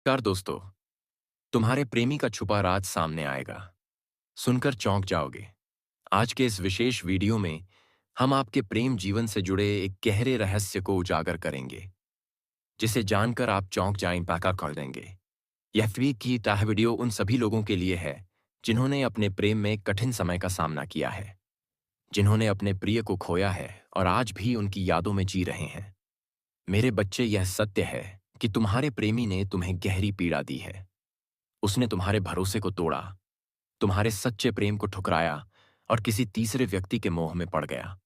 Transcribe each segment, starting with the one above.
नमस्कार दोस्तों। तुम्हारे प्रेमी का छुपा राज सामने आएगा। सुनकर चौंक जाओगे। आज के इस विशेष वीडियो में हम आपके प्रेम जीवन से जुड़े एक गहरे रहस्य को उजागर करेंगे, जिसे जानकर आप चौंक जाएं, पाका कर देंगे। यह फ्री की ताह वीडियो उन सभी लोगों के लिए है जिन्होंने अपने प्रेम में कठिन समय का सामना किया है, जिन्होंने अपने प्रिय को खोया है और आज भी उनकी यादों में जी रहे हैं। मेरे बच्चे, यह सत्य है कि तुम्हारे प्रेमी ने तुम्हें गहरी पीड़ा दी है। उसने तुम्हारे भरोसे को तोड़ा, तुम्हारे सच्चे प्रेम को ठुकराया और किसी तीसरे व्यक्ति के मोह में पड़ गया।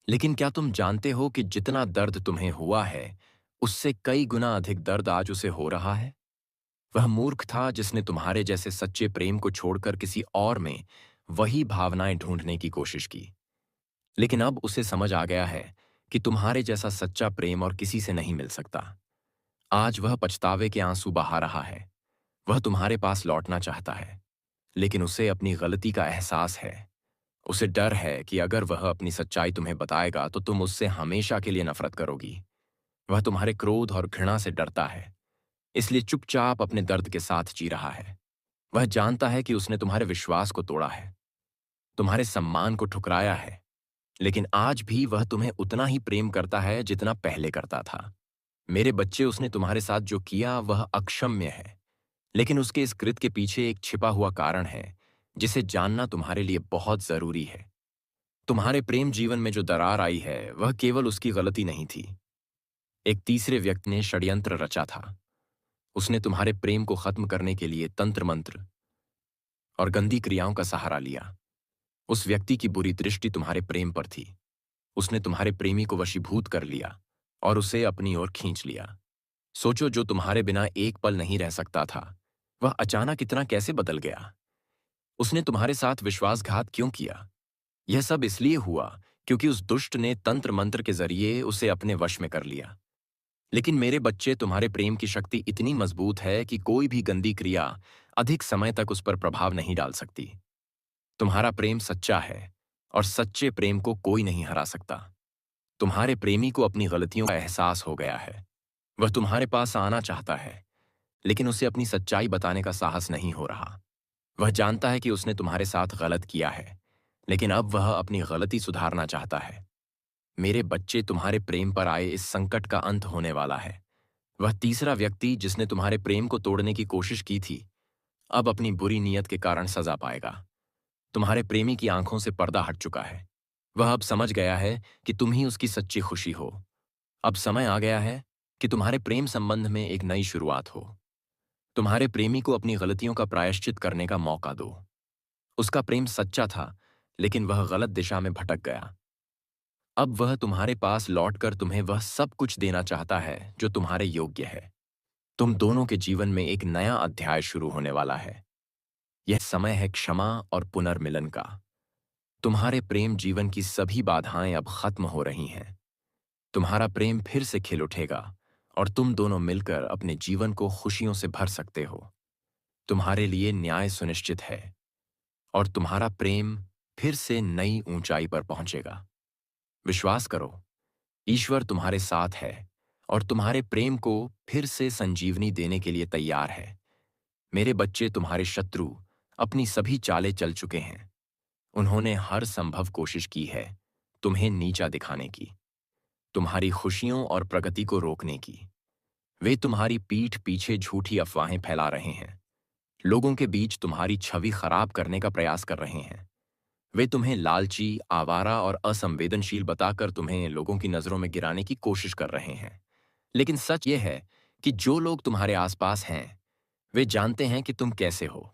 लेकिन क्या तुम जानते हो कि जितना दर्द तुम्हें हुआ है, उससे कई गुना अधिक दर्द आज उसे हो रहा है? वह मूर्ख था जिसने तुम्हारे जैसे सच्चे प्रेम को छोड़कर किसी और में वही भावनाएं ढूंढने की कोशिश की। लेकिन अब उसे समझ आ गया है कि तुम्हारे जैसा सच्चा प्रेम और किसी से नहीं मिल सकता। आज वह पछतावे के आंसू बहा रहा है। वह तुम्हारे पास लौटना चाहता है, लेकिन उसे अपनी गलती का एहसास है। उसे डर है कि अगर वह अपनी सच्चाई तुम्हें बताएगा तो तुम उससे हमेशा के लिए नफरत करोगी। वह तुम्हारे क्रोध और घृणा से डरता है, इसलिए चुपचाप अपने दर्द के साथ जी रहा है। वह जानता है कि उसने तुम्हारे विश्वास को तोड़ा है, तुम्हारे सम्मान को ठुकराया है, लेकिन आज भी वह तुम्हें उतना ही प्रेम करता है जितना पहले करता था। मेरे बच्चे, उसने तुम्हारे साथ जो किया वह अक्षम्य है, लेकिन उसके इस कृत्य के पीछे एक छिपा हुआ कारण है जिसे जानना तुम्हारे लिए बहुत जरूरी है। तुम्हारे प्रेम जीवन में जो दरार आई है वह केवल उसकी गलती नहीं थी। एक तीसरे व्यक्ति ने षड्यंत्र रचा था। उसने तुम्हारे प्रेम को खत्म करने के लिए तंत्र मंत्र और गंदी क्रियाओं का सहारा लिया। उस व्यक्ति की बुरी दृष्टि तुम्हारे प्रेम पर थी। उसने तुम्हारे प्रेमी को वशीभूत कर लिया और उसे अपनी ओर खींच लिया। सोचो, जो तुम्हारे बिना एक पल नहीं रह सकता था, वह अचानक इतना कैसे बदल गया? उसने तुम्हारे साथ विश्वासघात क्यों किया? यह सब इसलिए हुआ क्योंकि उस दुष्ट ने तंत्र मंत्र के जरिए उसे अपने वश में कर लिया। लेकिन मेरे बच्चे, तुम्हारे प्रेम की शक्ति इतनी मजबूत है कि कोई भी गंदी क्रिया अधिक समय तक उस पर प्रभाव नहीं डाल सकती। तुम्हारा प्रेम सच्चा है और सच्चे प्रेम को कोई नहीं हरा सकता। तुम्हारे प्रेमी को अपनी गलतियों का एहसास हो गया है। वह तुम्हारे पास आना चाहता है, लेकिन उसे अपनी सच्चाई बताने का साहस नहीं हो रहा। वह जानता है कि उसने तुम्हारे साथ गलत किया है, लेकिन अब वह अपनी गलती सुधारना चाहता है। मेरे बच्चे, तुम्हारे प्रेम पर आए इस संकट का अंत होने वाला है। वह तीसरा व्यक्ति जिसने तुम्हारे प्रेम को तोड़ने की कोशिश की थी, अब अपनी बुरी नीयत के कारण सजा पाएगा। तुम्हारे प्रेमी की आंखों से पर्दा हट चुका है। वह अब समझ गया है कि तुम ही उसकी सच्ची खुशी हो। अब समय आ गया है कि तुम्हारे प्रेम संबंध में एक नई शुरुआत हो। तुम्हारे प्रेमी को अपनी गलतियों का प्रायश्चित करने का मौका दो। उसका प्रेम सच्चा था, लेकिन वह गलत दिशा में भटक गया। अब वह तुम्हारे पास लौटकर तुम्हें वह सब कुछ देना चाहता है जो तुम्हारे योग्य है। तुम दोनों के जीवन में एक नया अध्याय शुरू होने वाला है। यह समय है क्षमा और पुनर्मिलन का। तुम्हारे प्रेम जीवन की सभी बाधाएं अब खत्म हो रही हैं। तुम्हारा प्रेम फिर से खिल उठेगा और तुम दोनों मिलकर अपने जीवन को खुशियों से भर सकते हो। तुम्हारे लिए न्याय सुनिश्चित है और तुम्हारा प्रेम फिर से नई ऊंचाई पर पहुंचेगा। विश्वास करो, ईश्वर तुम्हारे साथ है और तुम्हारे प्रेम को फिर से संजीवनी देने के लिए तैयार है। मेरे बच्चे, तुम्हारे शत्रु अपनी सभी चालें चल चुके हैं। उन्होंने हर संभव कोशिश की है तुम्हें नीचा दिखाने की, तुम्हारी खुशियों और प्रगति को रोकने की। वे तुम्हारी पीठ पीछे झूठी अफवाहें फैला रहे हैं, लोगों के बीच तुम्हारी छवि खराब करने का प्रयास कर रहे हैं। वे तुम्हें लालची, आवारा और असंवेदनशील बताकर तुम्हें लोगों की नजरों में गिराने की कोशिश कर रहे हैं। लेकिन सच यह है कि जो लोग तुम्हारे आसपास हैं, वे जानते हैं कि तुम कैसे हो।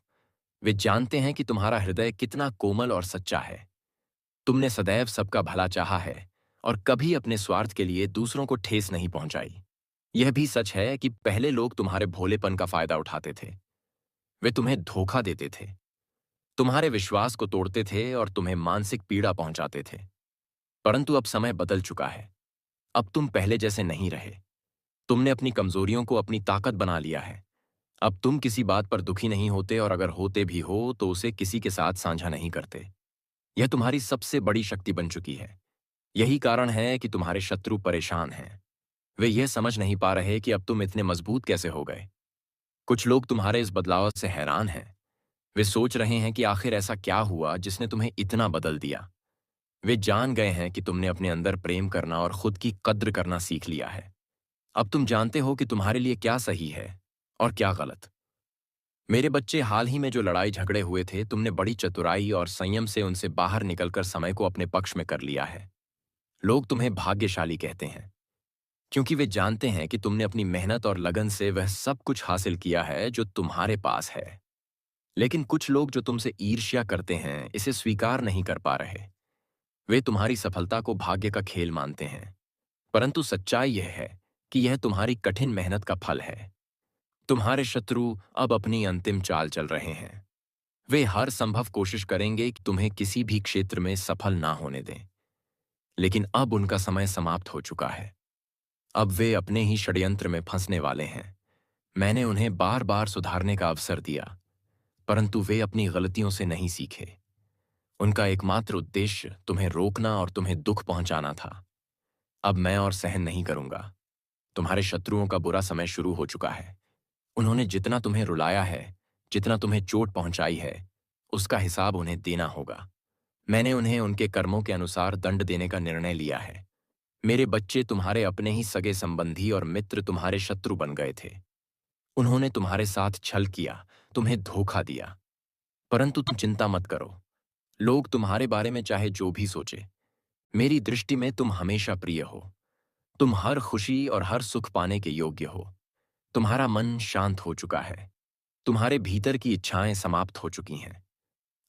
वे जानते हैं कि तुम्हारा हृदय कितना कोमल और सच्चा है। तुमने सदैव सबका भला चाहा है और कभी अपने स्वार्थ के लिए दूसरों को ठेस नहीं पहुंचाई। यह भी सच है कि पहले लोग तुम्हारे भोलेपन का फायदा उठाते थे। वे तुम्हें धोखा देते थे, तुम्हारे विश्वास को तोड़ते थे और तुम्हें मानसिक पीड़ा पहुंचाते थे। परंतु अब समय बदल चुका है। अब तुम पहले जैसे नहीं रहे। तुमने अपनी कमजोरियों को अपनी ताकत बना लिया है। अब तुम किसी बात पर दुखी नहीं होते और अगर होते भी हो तो उसे किसी के साथ साझा नहीं करते। यह तुम्हारी सबसे बड़ी शक्ति बन चुकी है। यही कारण है कि तुम्हारे शत्रु परेशान हैं। वे यह समझ नहीं पा रहे कि अब तुम इतने मजबूत कैसे हो गए। कुछ लोग तुम्हारे इस बदलाव से हैरान हैं। वे सोच रहे हैं कि आखिर ऐसा क्या हुआ जिसने तुम्हें इतना बदल दिया। वे जान गए हैं कि तुमने अपने अंदर प्रेम करना और खुद की कद्र करना सीख लिया है। अब तुम जानते हो कि तुम्हारे लिए क्या सही है और क्या गलत। मेरे बच्चे, हाल ही में जो लड़ाई झगड़े हुए थे, तुमने बड़ी चतुराई और संयम से उनसे बाहर निकलकर समय को अपने पक्ष में कर लिया है। लोग तुम्हें भाग्यशाली कहते हैं क्योंकि वे जानते हैं कि तुमने अपनी मेहनत और लगन से वह सब कुछ हासिल किया है जो तुम्हारे पास है। लेकिन कुछ लोग जो तुमसे ईर्ष्या करते हैं, इसे स्वीकार नहीं कर पा रहे। वे तुम्हारी सफलता को भाग्य का खेल मानते हैं, परंतु सच्चाई यह है कि यह तुम्हारी कठिन मेहनत का फल है। तुम्हारे शत्रु अब अपनी अंतिम चाल चल रहे हैं। वे हर संभव कोशिश करेंगे कि तुम्हें किसी भी क्षेत्र में सफल ना होने दें, लेकिन अब उनका समय समाप्त हो चुका है। अब वे अपने ही षड्यंत्र में फंसने वाले हैं। मैंने उन्हें बार बार सुधारने का अवसर दिया, परंतु वे अपनी गलतियों से नहीं सीखे। उनका एकमात्र उद्देश्य तुम्हें रोकना और तुम्हें दुख पहुंचाना था। अब मैं और सहन नहीं करूंगा। तुम्हारे शत्रुओं का बुरा समय शुरू हो चुका है। उन्होंने जितना तुम्हें रुलाया है, जितना तुम्हें चोट पहुंचाई है, उसका हिसाब उन्हें देना होगा। मैंने उन्हें उनके कर्मों के अनुसार दंड देने का निर्णय लिया है। मेरे बच्चे, तुम्हारे अपने ही सगे संबंधी और मित्र तुम्हारे शत्रु बन गए थे। उन्होंने तुम्हारे साथ छल किया, तुम्हें धोखा दिया। परंतु तुम चिंता मत करो। लोग तुम्हारे बारे में चाहे जो भी सोचे, मेरी दृष्टि में तुम हमेशा प्रिय हो। तुम हर खुशी और हर सुख पाने के योग्य हो। तुम्हारा मन शांत हो चुका है। तुम्हारे भीतर की इच्छाएं समाप्त हो चुकी हैं।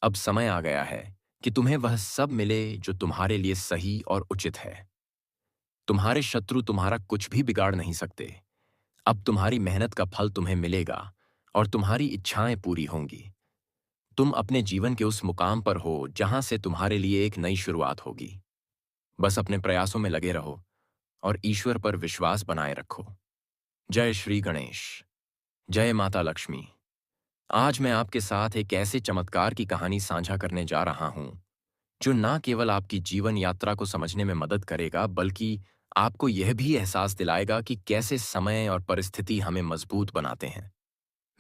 अब समय आ गया है कि तुम्हें वह सब मिले जो तुम्हारे लिए सही और उचित है। तुम्हारे शत्रु तुम्हारा कुछ भी बिगाड़ नहीं सकते। अब तुम्हारी मेहनत का फल तुम्हें मिलेगा और तुम्हारी इच्छाएं पूरी होंगी। तुम अपने जीवन के उस मुकाम पर हो जहां से तुम्हारे लिए एक नई शुरुआत होगी। बस अपने प्रयासों में लगे रहो और ईश्वर पर विश्वास बनाए रखो। जय श्री गणेश। जय माता लक्ष्मी। आज मैं आपके साथ एक ऐसे चमत्कार की कहानी साझा करने जा रहा हूं जो न केवल आपकी जीवन यात्रा को समझने में मदद करेगा, बल्कि आपको यह भी एहसास दिलाएगा कि कैसे समय और परिस्थिति हमें मजबूत बनाते हैं।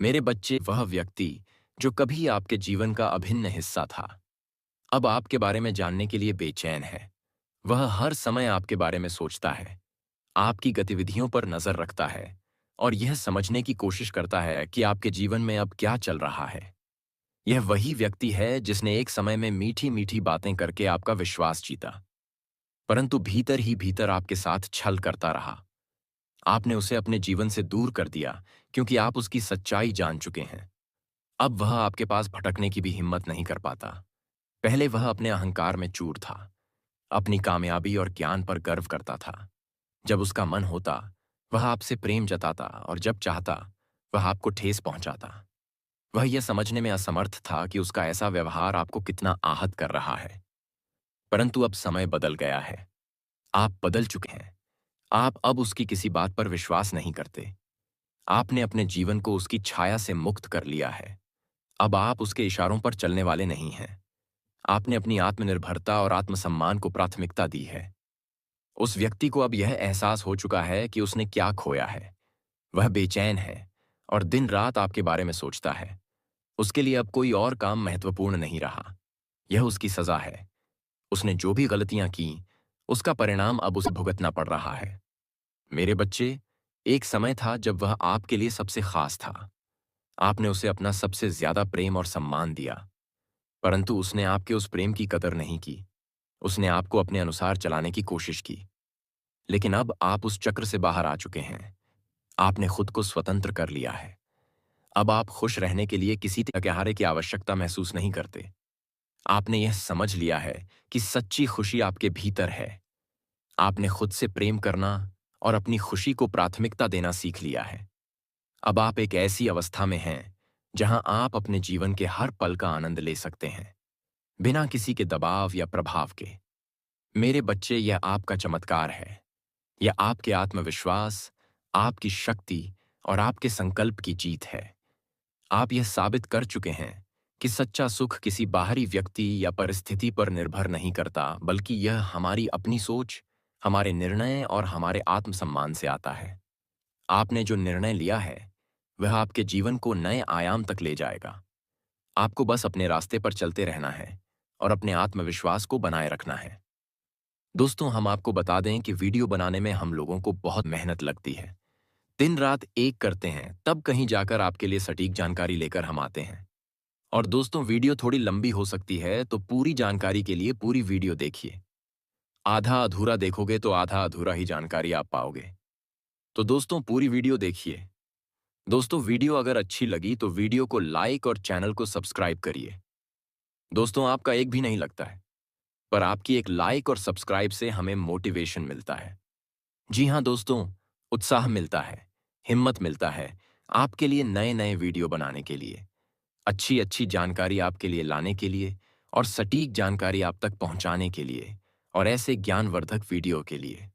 मेरे बच्चे, वह व्यक्ति जो कभी आपके जीवन का अभिन्न हिस्सा था, अब आपके बारे में जानने के लिए बेचैन है। वह हर समय आपके बारे में सोचता है, आपकी गतिविधियों पर नजर रखता है और यह समझने की कोशिश करता है कि आपके जीवन में अब क्या चल रहा है। यह वही व्यक्ति है जिसने एक समय में मीठी मीठी बातें करके आपका विश्वास जीता, परंतु भीतर ही भीतर आपके साथ छल करता रहा। आपने उसे अपने जीवन से दूर कर दिया क्योंकि आप उसकी सच्चाई जान चुके हैं। अब वह आपके पास भटकने की भी हिम्मत नहीं कर पाता। पहले वह अपने अहंकार में चूर था, अपनी कामयाबी और ज्ञान पर गर्व करता था। जब उसका मन होता, वह आपसे प्रेम जताता और जब चाहता, वह आपको ठेस पहुंचाता। वह यह समझने में असमर्थ था कि उसका ऐसा व्यवहार आपको कितना आहत कर रहा है। परंतु अब समय बदल गया है। आप बदल चुके हैं। आप अब उसकी किसी बात पर विश्वास नहीं करते। आपने अपने जीवन को उसकी छाया से मुक्त कर लिया है। अब आप उसके इशारों पर चलने वाले नहीं हैं। आपने अपनी आत्मनिर्भरता और आत्मसम्मान को प्राथमिकता दी है। उस व्यक्ति को अब यह एहसास हो चुका है कि उसने क्या खोया है। वह बेचैन है और दिन रात आपके बारे में सोचता है। उसके लिए अब कोई और काम महत्वपूर्ण नहीं रहा। यह उसकी सजा है। उसने जो भी गलतियां की, उसका परिणाम अब उसे भुगतना पड़ रहा है। मेरे बच्चे, एक समय था जब वह आपके लिए सबसे खास था। आपने उसे अपना सबसे ज्यादा प्रेम और सम्मान दिया, परंतु उसने आपके उस प्रेम की कदर नहीं की। उसने आपको अपने अनुसार चलाने की कोशिश की। लेकिन अब आप उस चक्र से बाहर आ चुके हैं। आपने खुद को स्वतंत्र कर लिया है। अब आप खुश रहने के लिए किसी त्यागहारे की आवश्यकता महसूस नहीं करते। आपने यह समझ लिया है कि सच्ची खुशी आपके भीतर है। आपने खुद से प्रेम करना और अपनी खुशी को प्राथमिकता देना सीख लिया है। अब आप एक ऐसी अवस्था में हैं जहां आप अपने जीवन के हर पल का आनंद ले सकते हैं, बिना किसी के दबाव या प्रभाव के। मेरे बच्चे, यह आपका चमत्कार है। यह आपके आत्मविश्वास, आपकी शक्ति और आपके संकल्प की जीत है। आप यह साबित कर चुके हैं कि सच्चा सुख किसी बाहरी व्यक्ति या परिस्थिति पर निर्भर नहीं करता, बल्कि यह हमारी अपनी सोच, हमारे निर्णय और हमारे आत्मसम्मान से आता है। आपने जो निर्णय लिया है, वह आपके जीवन को नए आयाम तक ले जाएगा। आपको बस अपने रास्ते पर चलते रहना है और अपने आत्मविश्वास को बनाए रखना है। दोस्तों, हम आपको बता दें कि वीडियो बनाने में हम लोगों को बहुत मेहनत लगती है। दिन रात एक करते हैं, तब कहीं जाकर आपके लिए सटीक जानकारी लेकर हम आते हैं। और दोस्तों, वीडियो थोड़ी लंबी हो सकती है, तो पूरी जानकारी के लिए पूरी वीडियो देखिए। आधा अधूरा देखोगे तो आधा अधूरा ही जानकारी आप पाओगे। तो दोस्तों, पूरी वीडियो देखिए। दोस्तों, वीडियो अगर अच्छी लगी तो वीडियो को लाइक और चैनल को सब्सक्राइब करिए। दोस्तों, आपका एक भी नहीं लगता है, पर आपकी एक लाइक और सब्सक्राइब से हमें मोटिवेशन मिलता है। जी हाँ दोस्तों, उत्साह मिलता है, हिम्मत मिलता है आपके लिए नए-नए वीडियो बनाने के लिए, अच्छी-अच्छी जानकारी आपके लिए लाने के लिए और सटीक जानकारी आप तक पहुंचाने के लिए और ऐसे ज्ञानवर्धक वीडियो के लिए।